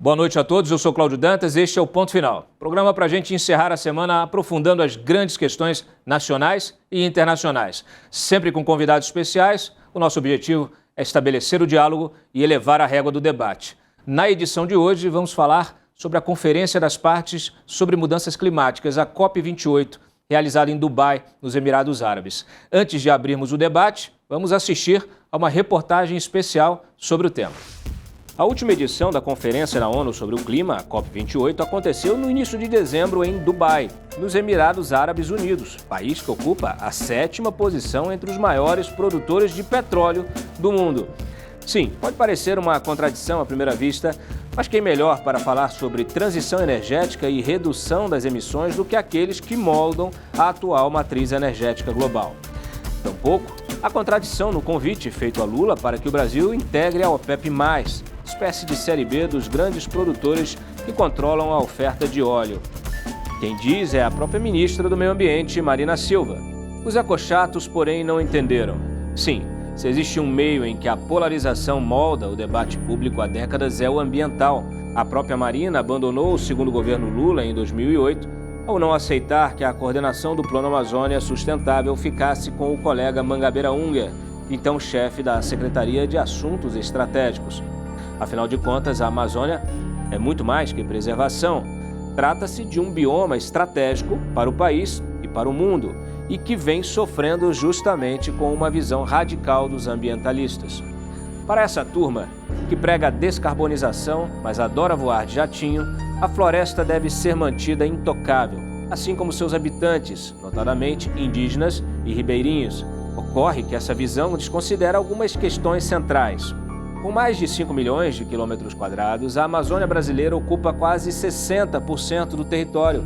Boa noite a todos, eu sou Cláudio Dantas e este é o Ponto Final. Programa para a gente encerrar a semana aprofundando as grandes questões nacionais e internacionais. Sempre com convidados especiais, o nosso objetivo é estabelecer o diálogo e elevar a régua do debate. Na edição de hoje, vamos falar sobre a Conferência das Partes sobre Mudanças Climáticas, a COP28, realizada em Dubai, nos Emirados Árabes. Antes de abrirmos o debate, vamos assistir a uma reportagem especial sobre o tema. A última edição da Conferência da ONU sobre o Clima, a COP28, aconteceu no início de dezembro em Dubai, nos Emirados Árabes Unidos, país que ocupa a 7ª posição entre os maiores produtores de petróleo do mundo. Sim, pode parecer uma contradição à primeira vista, mas quem melhor para falar sobre transição energética e redução das emissões do que aqueles que moldam a atual matriz energética global? Tampouco há contradição no convite feito a Lula para que o Brasil integre a OPEP+, espécie de série B dos grandes produtores que controlam a oferta de óleo. Quem diz é a própria ministra do Meio Ambiente, Marina Silva. Os ecochatos, porém, não entenderam. Sim, se existe um meio em que a polarização molda o debate público há décadas é o ambiental. A própria Marina abandonou o segundo governo Lula em 2008 ao não aceitar que a coordenação do Plano Amazônia Sustentável ficasse com o colega Mangabeira Unger, então chefe da Secretaria de Assuntos Estratégicos. Afinal de contas, a Amazônia é muito mais que preservação. Trata-se de um bioma estratégico para o país e para o mundo e que vem sofrendo justamente com uma visão radical dos ambientalistas. Para essa turma, que prega a descarbonização, mas adora voar de jatinho, a floresta deve ser mantida intocável, assim como seus habitantes, notadamente indígenas e ribeirinhos. Ocorre que essa visão desconsidera algumas questões centrais. Com mais de 5 milhões de quilômetros quadrados, a Amazônia brasileira ocupa quase 60% do território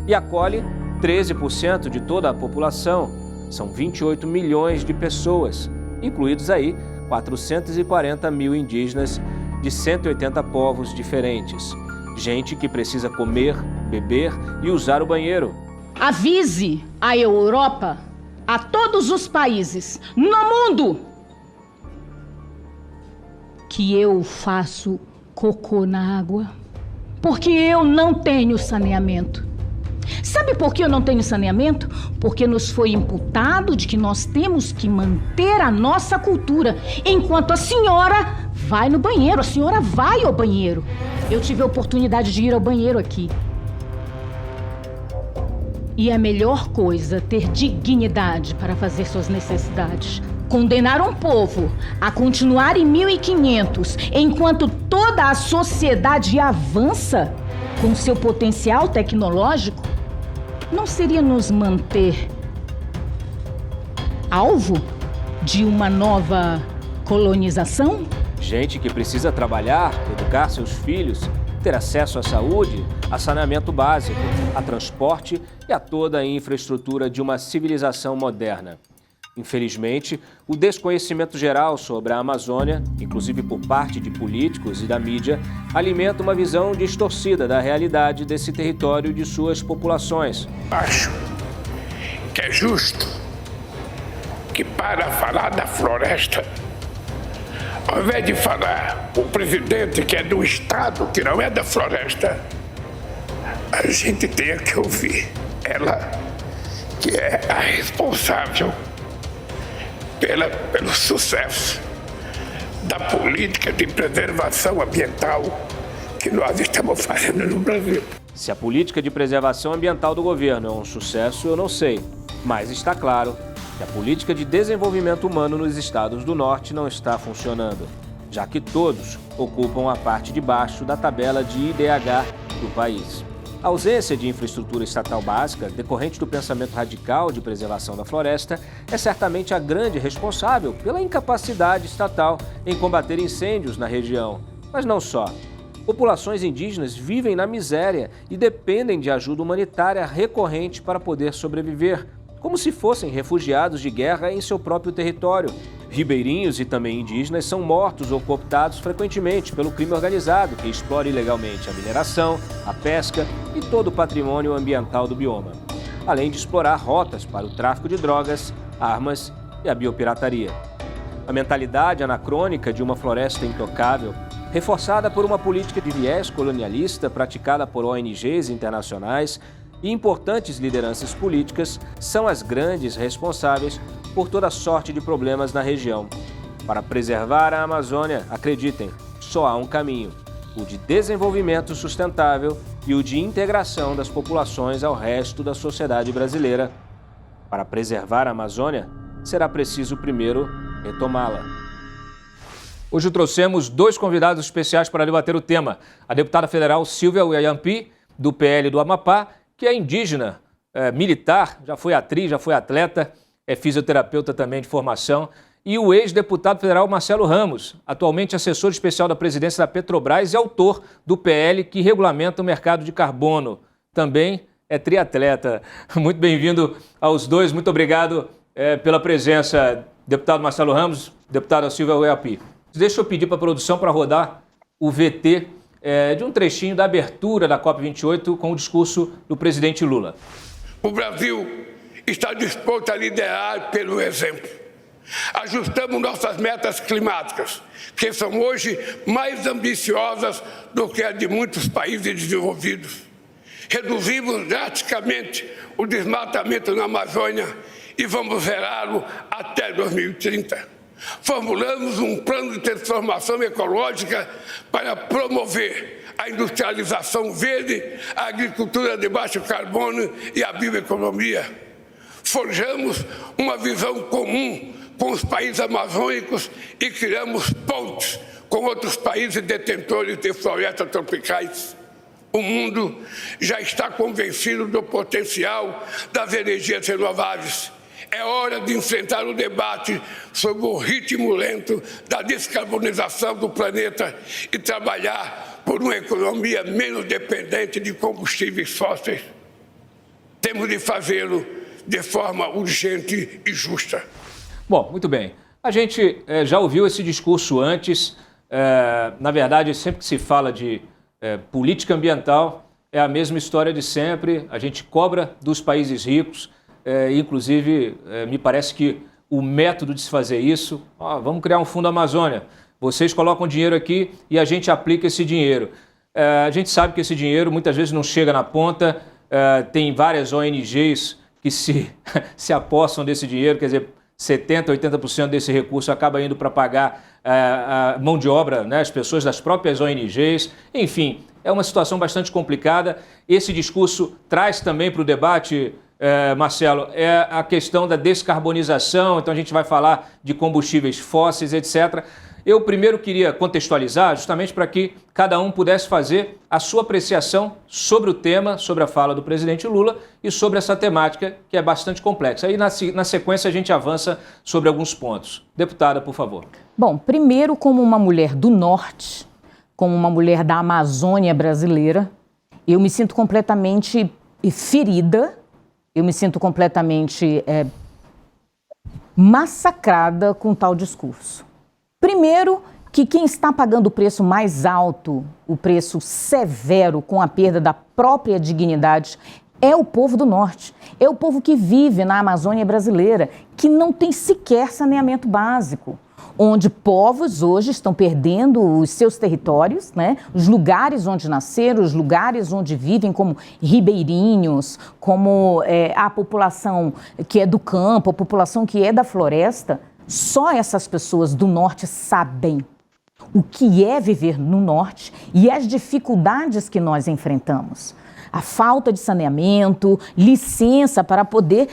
e acolhe 13% de toda a população. São 28 milhões de pessoas, incluídos aí 440 mil indígenas de 180 povos diferentes. Gente que precisa comer, beber e usar o banheiro. Avise a Europa, a todos os países no mundo, que eu faço cocô na água, porque eu não tenho saneamento. Sabe por que eu não tenho saneamento? Porque nos foi imputado de que nós temos que manter a nossa cultura, enquanto a senhora vai no banheiro, a senhora vai ao banheiro. Eu tive a oportunidade de ir ao banheiro aqui. E é a melhor coisa ter dignidade para fazer suas necessidades. Condenar um povo a continuar em 1500, enquanto toda a sociedade avança com seu potencial tecnológico, não seria nos manter alvo de uma nova colonização? Gente que precisa trabalhar, educar seus filhos, ter acesso à saúde, a saneamento básico, a transporte e a toda a infraestrutura de uma civilização moderna. Infelizmente, o desconhecimento geral sobre a Amazônia, inclusive por parte de políticos e da mídia, alimenta uma visão distorcida da realidade desse território e de suas populações. Acho que é justo que, para falar da floresta, ao invés de falar o presidente que é do estado, que não é da floresta, a gente tenha que ouvir ela, que é a responsável pelo sucesso da política de preservação ambiental que nós estamos fazendo no Brasil. Se a política de preservação ambiental do governo é um sucesso, eu não sei. Mas está claro que a política de desenvolvimento humano nos estados do norte não está funcionando, já que todos ocupam a parte de baixo da tabela de IDH do país. A ausência de infraestrutura estatal básica, decorrente do pensamento radical de preservação da floresta, é certamente a grande responsável pela incapacidade estatal em combater incêndios na região. Mas não só. Populações indígenas vivem na miséria e dependem de ajuda humanitária recorrente para poder sobreviver, como se fossem refugiados de guerra em seu próprio território. Ribeirinhos e também indígenas são mortos ou cooptados frequentemente pelo crime organizado, que explora ilegalmente a mineração, a pesca e todo o patrimônio ambiental do bioma, além de explorar rotas para o tráfico de drogas, armas e a biopirataria. A mentalidade anacrônica de uma floresta intocável reforçada por uma política de viés colonialista praticada por ONGs internacionais e importantes lideranças políticas, são as grandes responsáveis por toda sorte de problemas na região. Para preservar a Amazônia, acreditem, só há um caminho: o de desenvolvimento sustentável e o de integração das populações ao resto da sociedade brasileira. Para preservar a Amazônia, será preciso primeiro retomá-la. Hoje trouxemos 2 convidados especiais para debater o tema. A deputada federal Silvia Wayampi, do PL do Amapá, que é indígena, militar, já foi atriz, já foi atleta, é fisioterapeuta também de formação, e o ex-deputado federal Marcelo Ramos, atualmente assessor especial da presidência da Petrobras e autor do PL que regulamenta o mercado de carbono. Também é triatleta. Muito bem-vindo aos dois, muito obrigado pela presença, deputado Marcelo Ramos, deputada Silvia Wayampi. Deixa eu pedir para a produção para rodar o VT de um trechinho da abertura da COP28 com o discurso do presidente Lula. O Brasil está disposto a liderar pelo exemplo. Ajustamos nossas metas climáticas, que são hoje mais ambiciosas do que as de muitos países desenvolvidos. Reduzimos drasticamente o desmatamento na Amazônia e vamos zerá-lo até 2030. Formulamos um plano de transformação ecológica para promover a industrialização verde, a agricultura de baixo carbono e a bioeconomia. Forjamos uma visão comum com os países amazônicos e criamos pontes com outros países detentores de florestas tropicais. O mundo já está convencido do potencial das energias renováveis. É hora de enfrentar o debate sobre o ritmo lento da descarbonização do planeta e trabalhar por uma economia menos dependente de combustíveis fósseis. Temos de fazê-lo de forma urgente e justa. Bom, muito bem. A gente já ouviu esse discurso antes. Na verdade, sempre que se fala de política ambiental, é a mesma história de sempre. A gente cobra dos países ricos. Inclusive, me parece que o método de se fazer isso, vamos criar um Fundo Amazônia, vocês colocam dinheiro aqui e a gente aplica esse dinheiro. A gente sabe que esse dinheiro muitas vezes não chega na ponta, tem várias ONGs que se apossam desse dinheiro, quer dizer, 70%, 80% desse recurso acaba indo para pagar a mão de obra, né, as pessoas das próprias ONGs, enfim, é uma situação bastante complicada. Esse discurso traz também para o debate, Marcelo, é a questão da descarbonização, então a gente vai falar de combustíveis fósseis, etc. Eu primeiro queria contextualizar, justamente para que cada um pudesse fazer a sua apreciação sobre o tema, sobre a fala do presidente Lula e sobre essa temática que é bastante complexa. Aí na sequência a gente avança sobre alguns pontos. Deputada, por favor. Bom, primeiro, como uma mulher do Norte, como uma mulher da Amazônia brasileira, eu me sinto completamente ferida. Eu me sinto completamente massacrada com tal discurso. Primeiro, que quem está pagando o preço mais alto, o preço severo com a perda da própria dignidade, é o povo do Norte. É o povo que vive na Amazônia brasileira, que não tem sequer saneamento básico. Onde povos hoje estão perdendo os seus territórios, né? Os lugares onde nasceram, os lugares onde vivem, como ribeirinhos, como a população que é do campo, a população que é da floresta. Só essas pessoas do Norte sabem o que é viver no Norte e as dificuldades que nós enfrentamos. A falta de saneamento, licença para poder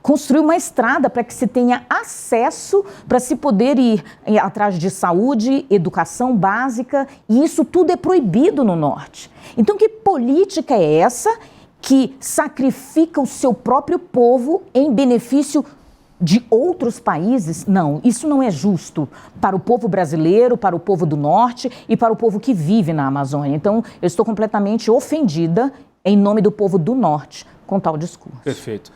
construir uma estrada para que se tenha acesso, para se poder ir atrás de saúde, educação básica, e isso tudo é proibido no Norte. Então, que política é essa que sacrifica o seu próprio povo em benefício de outros países? Não, isso não é justo para o povo brasileiro, para o povo do Norte e para o povo que vive na Amazônia. Então, eu estou completamente ofendida em nome do povo do Norte com tal discurso. Perfeito.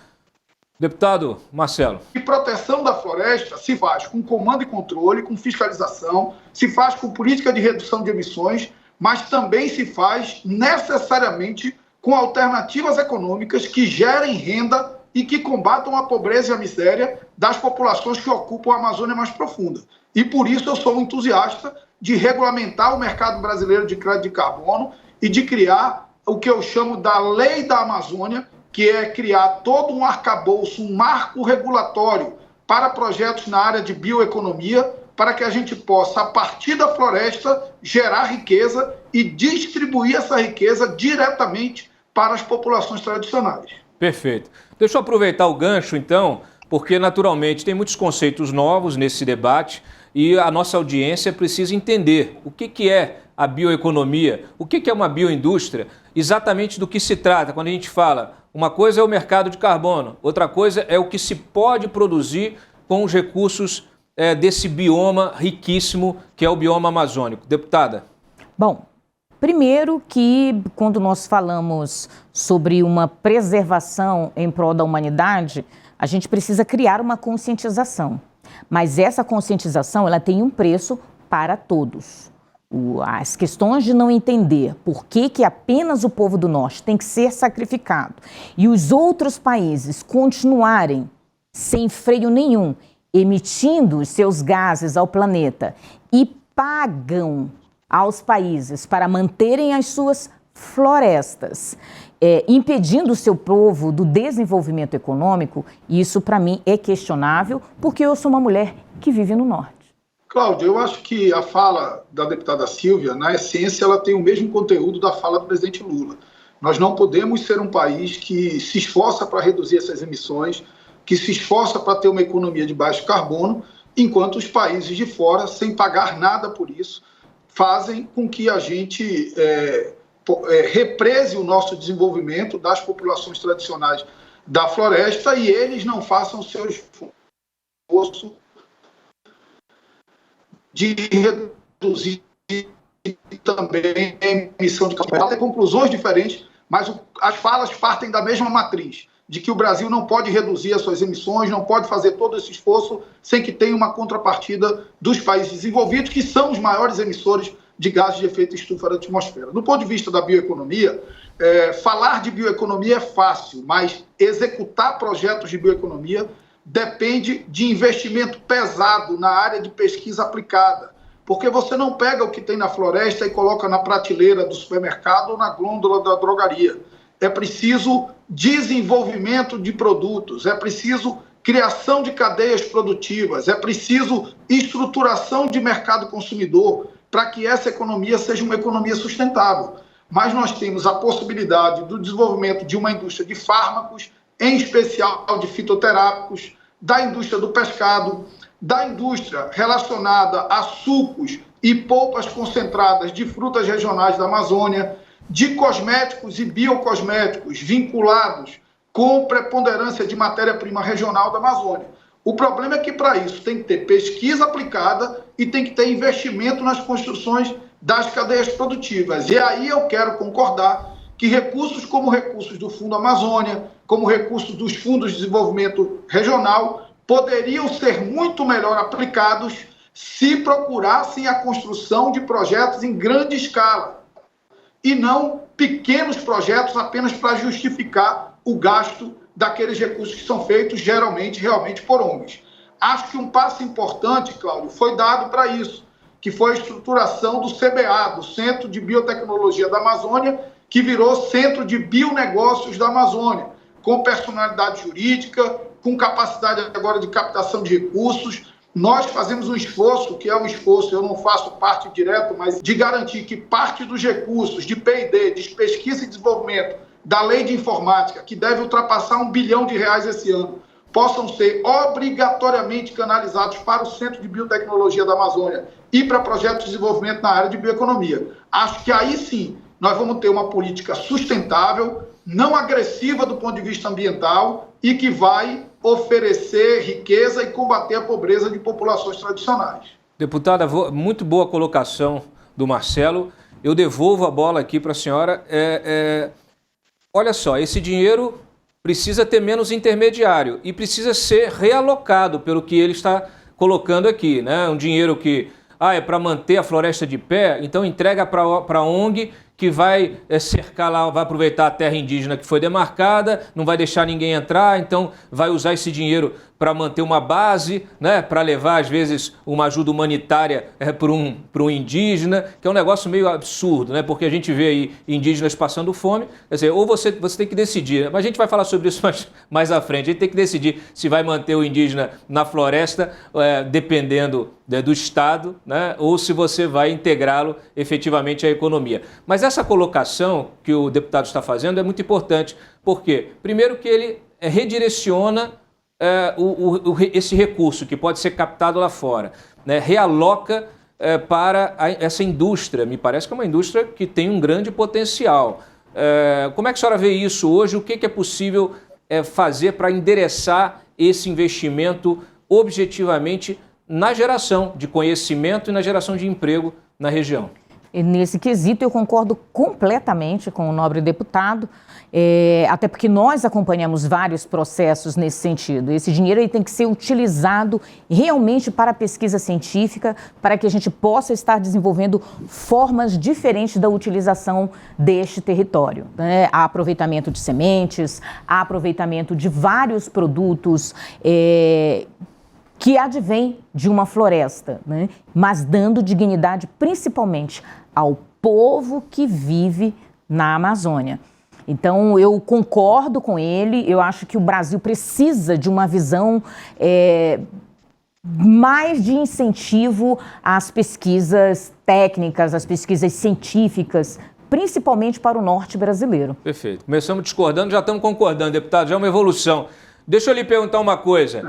Deputado Marcelo. E proteção da floresta se faz com comando e controle, com fiscalização, se faz com política de redução de emissões, mas também se faz necessariamente com alternativas econômicas que gerem renda e que combatam a pobreza e a miséria das populações que ocupam a Amazônia mais profunda. E por isso eu sou um entusiasta de regulamentar o mercado brasileiro de crédito de carbono e de criar o que eu chamo da Lei da Amazônia, que é criar todo um arcabouço, um marco regulatório para projetos na área de bioeconomia, para que a gente possa, a partir da floresta, gerar riqueza e distribuir essa riqueza diretamente para as populações tradicionais. Perfeito. Deixa eu aproveitar o gancho, então, porque, naturalmente, tem muitos conceitos novos nesse debate e a nossa audiência precisa entender o que é a bioeconomia, o que é uma bioindústria, exatamente do que se trata quando a gente fala. Uma coisa é o mercado de carbono, outra coisa é o que se pode produzir com os recursos desse bioma riquíssimo que é o bioma amazônico. Deputada. Bom, primeiro que quando nós falamos sobre uma preservação em prol da humanidade, a gente precisa criar uma conscientização. Mas essa conscientização ela tem um preço para todos. As questões de não entender por que apenas o povo do norte tem que ser sacrificado e os outros países continuarem sem freio nenhum, emitindo os seus gases ao planeta e pagam aos países para manterem as suas florestas, impedindo o seu povo do desenvolvimento econômico, isso para mim é questionável, porque eu sou uma mulher que vive no norte. Cláudio, eu acho que a fala da deputada Silvia, na essência, ela tem o mesmo conteúdo da fala do presidente Lula. Nós não podemos ser um país que se esforça para reduzir essas emissões, que se esforça para ter uma economia de baixo carbono, enquanto os países de fora, sem pagar nada por isso, fazem com que a gente represe o nosso desenvolvimento das populações tradicionais da floresta e eles não façam o seu esforço de reduzir também a emissão de carbono. Tem conclusões diferentes, mas as falas partem da mesma matriz, de que o Brasil não pode reduzir as suas emissões, não pode fazer todo esse esforço sem que tenha uma contrapartida dos países desenvolvidos, que são os maiores emissores de gases de efeito estufa da atmosfera. Do ponto de vista da bioeconomia, falar de bioeconomia é fácil, mas executar projetos de bioeconomia depende de investimento pesado na área de pesquisa aplicada, porque você não pega o que tem na floresta e coloca na prateleira do supermercado ou na glôndula da drogaria. É preciso desenvolvimento de produtos, é preciso criação de cadeias produtivas, é preciso estruturação de mercado consumidor para que essa economia seja uma economia sustentável. Mas nós temos a possibilidade do desenvolvimento de uma indústria de fármacos, em especial de fitoterápicos, da indústria do pescado, da indústria relacionada a sucos e polpas concentradas de frutas regionais da Amazônia, de cosméticos e biocosméticos vinculados com preponderância de matéria-prima regional da Amazônia. O problema é que, para isso, tem que ter pesquisa aplicada e tem que ter investimento nas construções das cadeias produtivas. E aí eu quero concordar que recursos como recursos do Fundo Amazônia, como recursos dos fundos de desenvolvimento regional, poderiam ser muito melhor aplicados se procurassem a construção de projetos em grande escala e não pequenos projetos apenas para justificar o gasto daqueles recursos que são feitos geralmente, realmente por ONGs. Acho que um passo importante, Cláudio, foi dado para isso, que foi a estruturação do CBA, do Centro de Biotecnologia da Amazônia, que virou Centro de Bionegócios da Amazônia, com personalidade jurídica, com capacidade agora de captação de recursos. Nós fazemos um esforço, que é um esforço, eu não faço parte direto, mas de garantir que parte dos recursos de P&D, de pesquisa e desenvolvimento, da lei de informática, que deve ultrapassar R$1 bilhão esse ano, possam ser obrigatoriamente canalizados para o Centro de Biotecnologia da Amazônia e para projetos de desenvolvimento na área de bioeconomia. Acho que aí sim nós vamos ter uma política sustentável, não agressiva do ponto de vista ambiental e que vai oferecer riqueza e combater a pobreza de populações tradicionais. Deputada, muito boa colocação do Marcelo. Eu devolvo a bola aqui para a senhora. Olha só, esse dinheiro precisa ter menos intermediário e precisa ser realocado pelo que ele está colocando aqui, né? Um dinheiro que é para manter a floresta de pé, então entrega para a ONG que vai cercar lá, vai aproveitar a terra indígena que foi demarcada, não vai deixar ninguém entrar, então vai usar esse dinheiro para manter uma base, né, para levar, às vezes, uma ajuda humanitária para um indígena, que é um negócio meio absurdo, né, porque a gente vê aí indígenas passando fome. Quer dizer, ou você tem que decidir, mas a gente vai falar sobre isso mais à frente, a gente tem que decidir se vai manter o indígena na floresta, dependendo do Estado, né, ou se você vai integrá-lo efetivamente à economia. Mas essa colocação que o deputado está fazendo é muito importante. Por quê? Primeiro que ele redireciona esse recurso que pode ser captado lá fora, né, realoca para essa indústria. Me parece que é uma indústria que tem um grande potencial. Como é que a senhora vê isso hoje? O que é possível fazer para endereçar esse investimento objetivamente na geração de conhecimento e na geração de emprego na região? Nesse quesito, eu concordo completamente com o nobre deputado, até porque nós acompanhamos vários processos nesse sentido. Esse dinheiro ele tem que ser utilizado realmente para a pesquisa científica, para que a gente possa estar desenvolvendo formas diferentes da utilização deste território, né? Há aproveitamento de sementes, há aproveitamento de vários produtos que advém de uma floresta, né? Mas dando dignidade principalmente ao povo que vive na Amazônia. Então, eu concordo com ele, eu acho que o Brasil precisa de uma visão mais de incentivo às pesquisas técnicas, às pesquisas científicas, principalmente para o norte brasileiro. Perfeito. Começamos discordando, já estamos concordando, deputado, já é uma evolução. Deixa eu lhe perguntar uma coisa.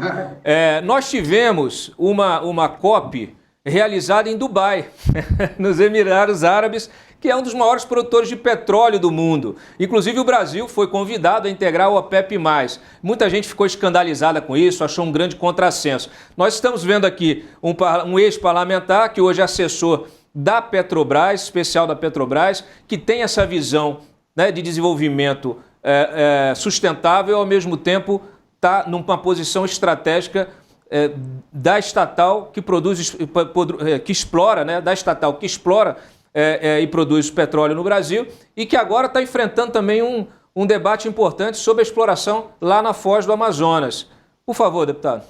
Nós tivemos uma COP realizada em Dubai, nos Emirados Árabes, que é um dos maiores produtores de petróleo do mundo. Inclusive o Brasil foi convidado a integrar o OPEP+. Muita gente ficou escandalizada com isso, achou um grande contrassenso. Nós estamos vendo aqui um ex-parlamentar, que hoje é assessor da Petrobras, especial da Petrobras, que tem essa visão, né, de desenvolvimento sustentável, ao mesmo tempo está numa posição estratégica da estatal que produz, que explora, né, da estatal que explora e produz petróleo no Brasil, e que agora está enfrentando também um debate importante sobre a exploração lá na foz do Amazonas. Por favor, deputado.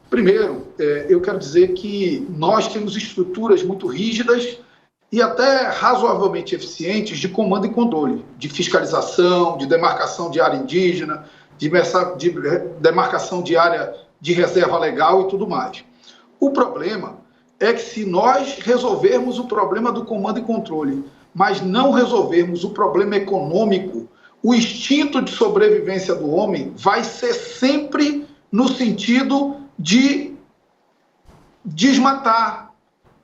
Primeiro, eu quero dizer que nós temos estruturas muito rígidas e até razoavelmente eficientes de comando e controle, de fiscalização, de demarcação de área indígena, de demarcação de área de reserva legal e tudo mais. O problema é que se nós resolvermos o problema do comando e controle, mas não resolvermos o problema econômico, o instinto de sobrevivência do homem vai ser sempre no sentido de desmatar,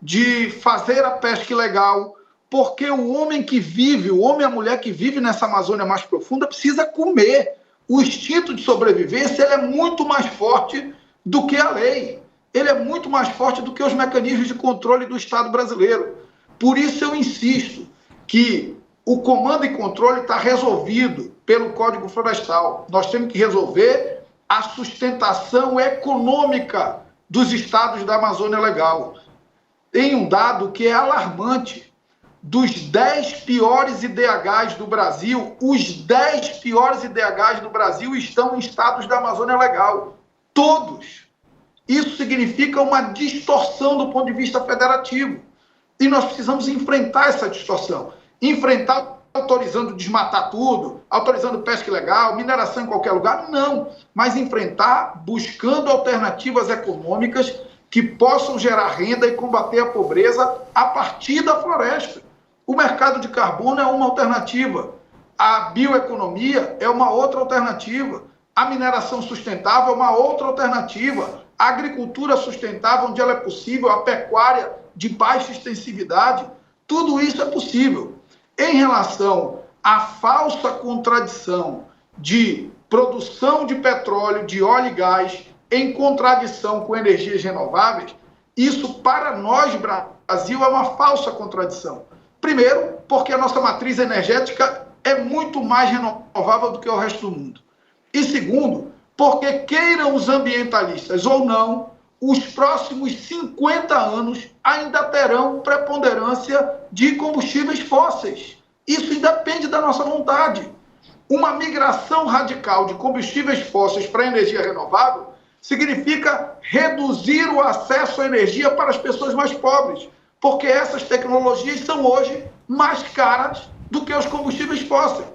de fazer a pesca ilegal, porque o homem que vive, o homem e a mulher que vive nessa Amazônia mais profunda precisa comer. O instinto de sobrevivência ele é muito mais forte do que a lei. Ele é muito mais forte do que os mecanismos de controle do Estado brasileiro. Por isso eu insisto que o comando e controle está resolvido pelo Código Florestal. Nós temos que resolver a sustentação econômica dos estados da Amazônia Legal. Tem um dado que é alarmante. Dos 10 piores IDHs do Brasil, os 10 piores IDHs do Brasil estão em estados da Amazônia Legal. Todos. Isso significa uma distorção do ponto de vista federativo. E nós precisamos enfrentar essa distorção. Enfrentar autorizando desmatar tudo, autorizando pesca ilegal, mineração em qualquer lugar, não. Mas enfrentar buscando alternativas econômicas que possam gerar renda e combater a pobreza a partir da floresta. O mercado de carbono é uma alternativa. A bioeconomia é uma outra alternativa. A mineração sustentável é uma outra alternativa. A agricultura sustentável, onde ela é possível, a pecuária de baixa extensividade, tudo isso é possível. Em relação à falsa contradição de produção de petróleo, de óleo e gás, em contradição com energias renováveis, isso para nós, Brasil, é uma falsa contradição. Primeiro, porque a nossa matriz energética é muito mais renovável do que o resto do mundo. E segundo, porque queiram os ambientalistas ou não, os próximos 50 anos ainda terão preponderância de combustíveis fósseis. Isso independe da nossa vontade. Uma migração radical de combustíveis fósseis para energia renovável significa reduzir o acesso à energia para as pessoas mais pobres, porque essas tecnologias são hoje mais caras do que os combustíveis fósseis.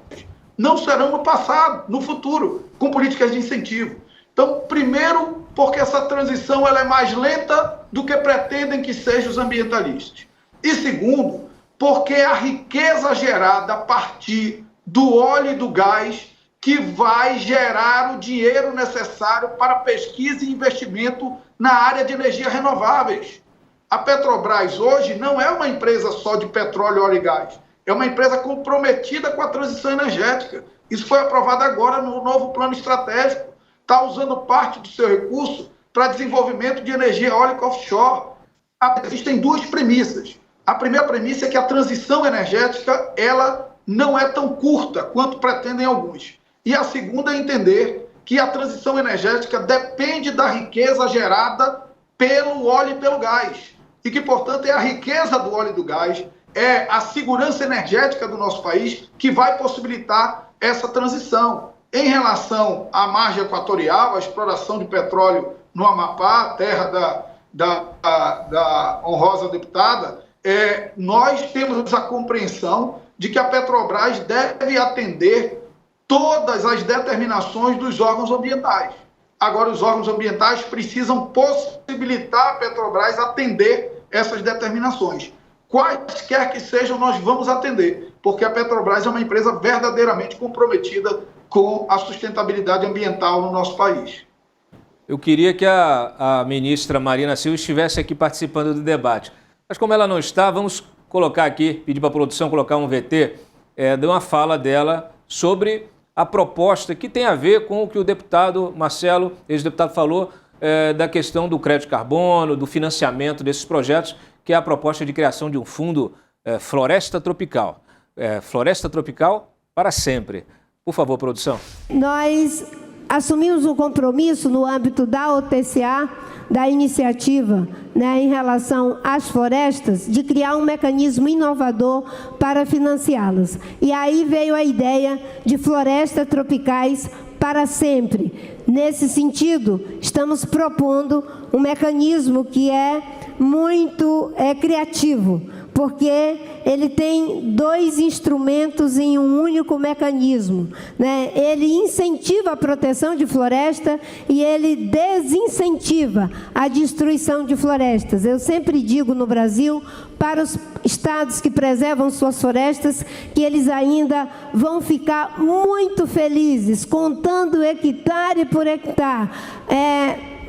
Não serão no passado, no futuro, com políticas de incentivo. Então, primeiro, porque essa transição ela é mais lenta do que pretendem que sejam os ambientalistas. E segundo, porque a riqueza gerada a partir do óleo e do gás que vai gerar o dinheiro necessário para pesquisa e investimento na área de energias renováveis. A Petrobras hoje não é uma empresa só de petróleo, óleo e gás. É uma empresa comprometida com a transição energética. Isso foi aprovado agora no novo plano estratégico. Está usando parte do seu recurso para desenvolvimento de energia eólica offshore. Existem duas premissas. A primeira premissa é que a transição energética ela não é tão curta quanto pretendem alguns. E a segunda é entender que a transição energética depende da riqueza gerada pelo óleo e pelo gás. E que, portanto, é a riqueza do óleo e do gás, é a segurança energética do nosso país que vai possibilitar essa transição. Em relação à margem equatorial, à exploração de petróleo no Amapá, terra da honrosa deputada, nós temos a compreensão de que a Petrobras deve atender todas as determinações dos órgãos ambientais. Agora, os órgãos ambientais precisam possibilitar a Petrobras atender essas determinações. Quaisquer que sejam, nós vamos atender, porque a Petrobras é uma empresa verdadeiramente comprometida com a sustentabilidade ambiental no nosso país. Eu queria que a ministra Marina Silva estivesse aqui participando do debate. Mas como ela não está, vamos colocar aqui, pedir para a produção colocar um VT de uma fala dela sobre a proposta que tem a ver com o que o deputado Marcelo, ex-deputado, falou da questão do crédito de carbono, do financiamento desses projetos, que é a proposta de criação de um fundo Floresta Tropical. Floresta Tropical para sempre. Por favor, produção. Nós assumimos um compromisso no âmbito da OTCA, da iniciativa, em relação às florestas, de criar um mecanismo inovador para financiá-las. E aí veio a ideia de florestas tropicais para sempre. Nesse sentido, estamos propondo um mecanismo que é muito criativo, porque ele tem dois instrumentos em um único mecanismo, Ele incentiva a proteção de floresta e ele desincentiva a destruição de florestas. Eu sempre digo no Brasil, para os estados que preservam suas florestas, que eles ainda vão ficar muito felizes, contando hectare por hectare,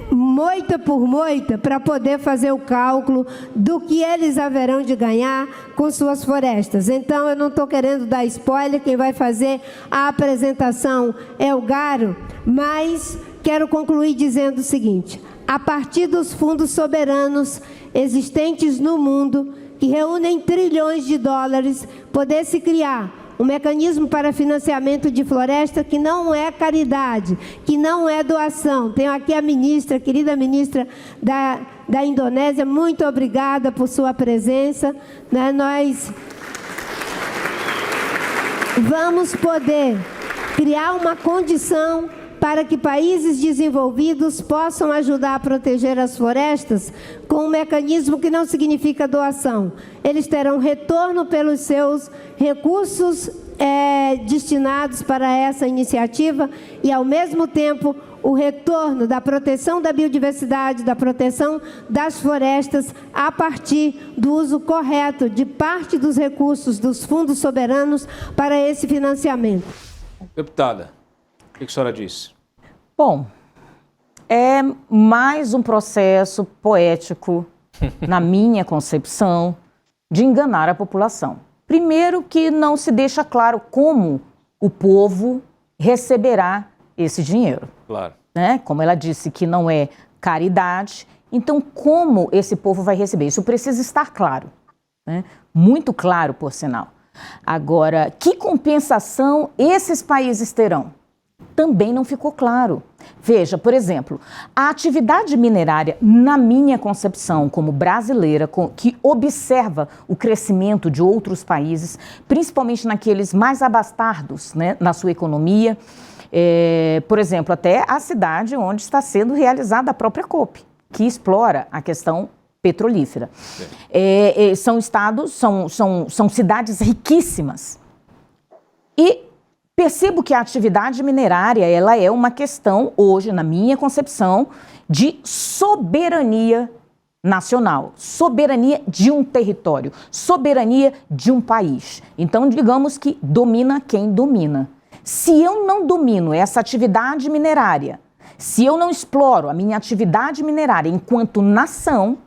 moita por moita, para poder fazer o cálculo do que eles haverão de ganhar com suas florestas. Então, eu não estou querendo dar spoiler, quem vai fazer a apresentação é o Garo, mas quero concluir dizendo o seguinte: a partir dos fundos soberanos existentes no mundo, que reúnem trilhões de dólares, poder se criar um mecanismo para financiamento de floresta que não é caridade, que não é doação. Tenho aqui a ministra, a querida ministra da Indonésia, muito obrigada por sua presença. Nós vamos poder criar uma condição para que países desenvolvidos possam ajudar a proteger as florestas com um mecanismo que não significa doação. Eles terão retorno pelos seus recursos destinados para essa iniciativa e, ao mesmo tempo, o retorno da proteção da biodiversidade, da proteção das florestas, a partir do uso correto de parte dos recursos dos fundos soberanos para esse financiamento. Deputada, o que a senhora disse? Bom, é mais um processo poético, na minha concepção, de enganar a população. Primeiro que não se deixa claro como o povo receberá esse dinheiro. Claro. Como ela disse que não é caridade, então como esse povo vai receber? Isso precisa estar claro, muito claro, por sinal. Agora, que compensação esses países terão? Também não ficou claro. Veja, por exemplo, a atividade minerária, na minha concepção como brasileira, que observa o crescimento de outros países, principalmente naqueles mais abastados, né, na sua economia, por exemplo, até a cidade onde está sendo realizada a própria COP, que explora a questão petrolífera. São estados, são cidades riquíssimas. E percebo que a atividade minerária, ela é uma questão, hoje, na minha concepção, de soberania nacional, soberania de um território, soberania de um país. Então, digamos que domina quem domina. Se eu não domino essa atividade minerária, se eu não exploro a minha atividade minerária enquanto nação,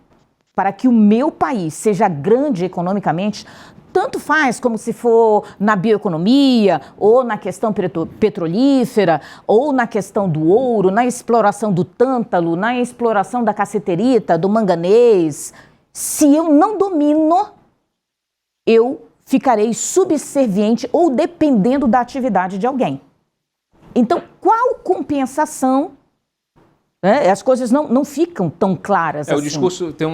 para que o meu país seja grande economicamente, tanto faz como se for na bioeconomia, ou na questão petrolífera, ou na questão do ouro, na exploração do tântalo, na exploração da cassiterita, do manganês. Se eu não domino, eu ficarei subserviente ou dependendo da atividade de alguém. Então, qual compensação? As coisas não ficam tão claras assim. O discurso tem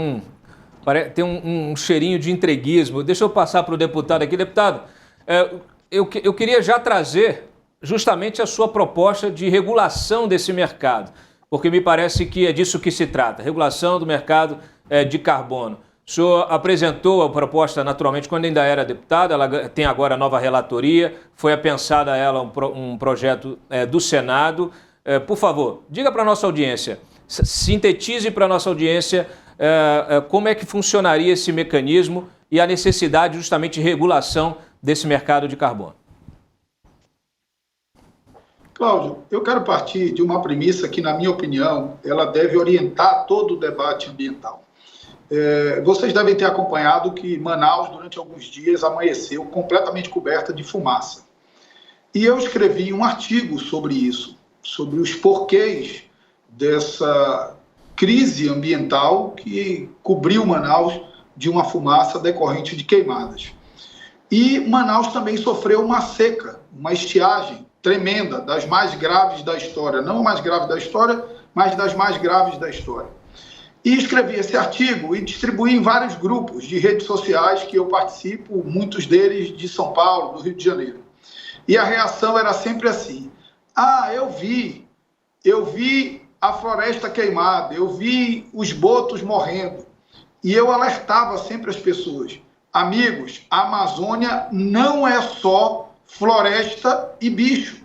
um cheirinho de entreguismo. Deixa eu passar para o deputado aqui. Deputado, eu queria já trazer justamente a sua proposta de regulação desse mercado, porque me parece que é disso que se trata, regulação do mercado de carbono. O senhor apresentou a proposta naturalmente quando ainda era deputado, ela tem agora a nova relatoria, foi apensada a ela um projeto do Senado. Por favor, diga para a nossa audiência, sintetize para a nossa audiência como é que funcionaria esse mecanismo e a necessidade justamente de regulação desse mercado de carbono. Cláudio, eu quero partir de uma premissa que, na minha opinião, ela deve orientar todo o debate ambiental. Vocês devem ter acompanhado que Manaus, durante alguns dias, amanheceu completamente coberta de fumaça. E eu escrevi um artigo sobre isso, sobre os porquês dessa crise ambiental que cobriu Manaus de uma fumaça decorrente de queimadas. E Manaus também sofreu uma seca, uma estiagem tremenda, das mais graves da história. Não a mais grave da história, mas das mais graves da história. E escrevi esse artigo e distribuí em vários grupos de redes sociais que eu participo, muitos deles de São Paulo, do Rio de Janeiro. E a reação era sempre assim: eu vi a floresta queimada, eu vi os botos morrendo. E eu alertava sempre as pessoas: amigos, a Amazônia não é só floresta e bicho.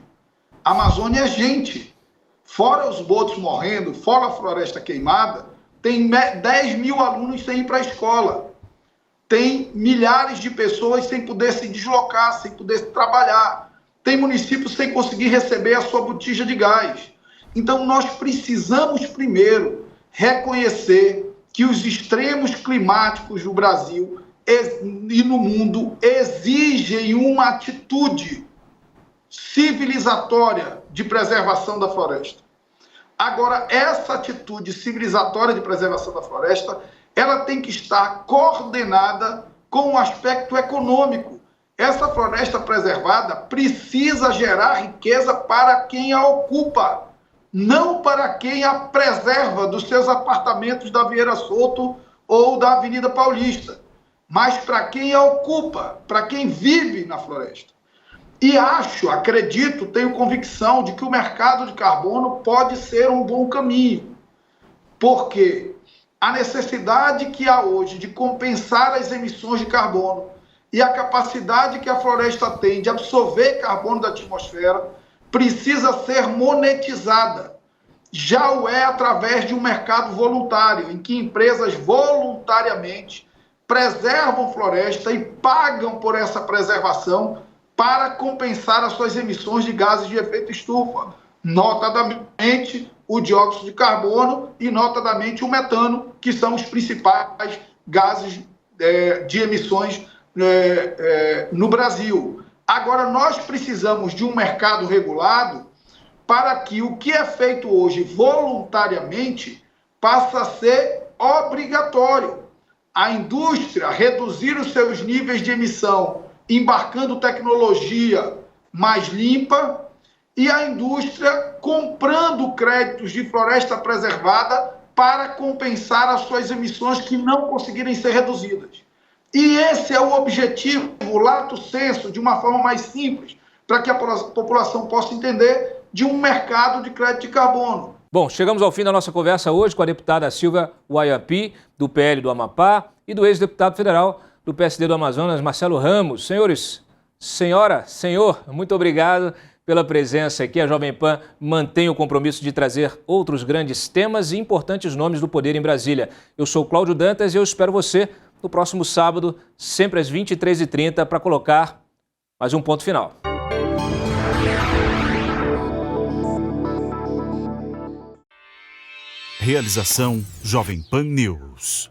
A Amazônia é gente. Fora os botos morrendo, fora a floresta queimada, tem 10 mil alunos sem ir para a escola. Tem milhares de pessoas sem poder se deslocar, sem poder trabalhar. Tem municípios sem conseguir receber a sua botija de gás. Então, nós precisamos, primeiro, reconhecer que os extremos climáticos do Brasil e no mundo exigem uma atitude civilizatória de preservação da floresta. Agora, essa atitude civilizatória de preservação da floresta, ela tem que estar coordenada com o aspecto econômico. Essa floresta preservada precisa gerar riqueza para quem a ocupa, não para quem a preserva dos seus apartamentos da Vieira Souto ou da Avenida Paulista, mas para quem a ocupa, para quem vive na floresta. E acredito, tenho convicção de que o mercado de carbono pode ser um bom caminho, porque a necessidade que há hoje de compensar as emissões de carbono e a capacidade que a floresta tem de absorver carbono da atmosfera precisa ser monetizada. Já o é através de um mercado voluntário, em que empresas voluntariamente preservam floresta e pagam por essa preservação para compensar as suas emissões de gases de efeito estufa, notadamente o dióxido de carbono e notadamente o metano, que são os principais gases de emissões no Brasil. Agora, nós precisamos de um mercado regulado para que o que é feito hoje voluntariamente passe a ser obrigatório. A indústria reduzir os seus níveis de emissão, embarcando tecnologia mais limpa, e a indústria comprando créditos de floresta preservada para compensar as suas emissões que não conseguirem ser reduzidas. E esse é o objetivo, lato sensu, de uma forma mais simples, para que a população possa entender, de um mercado de crédito de carbono. Bom, chegamos ao fim da nossa conversa hoje com a deputada Silvia Waiampi, do PL do Amapá, e do ex-deputado federal do PSD do Amazonas, Marcelo Ramos. Senhores, senhora, senhor, muito obrigado pela presença aqui. A Jovem Pan mantém o compromisso de trazer outros grandes temas e importantes nomes do poder em Brasília. Eu sou Cláudio Dantas e eu espero você no próximo sábado, sempre às 23h30, para colocar mais um ponto final. Realização Jovem Pan News.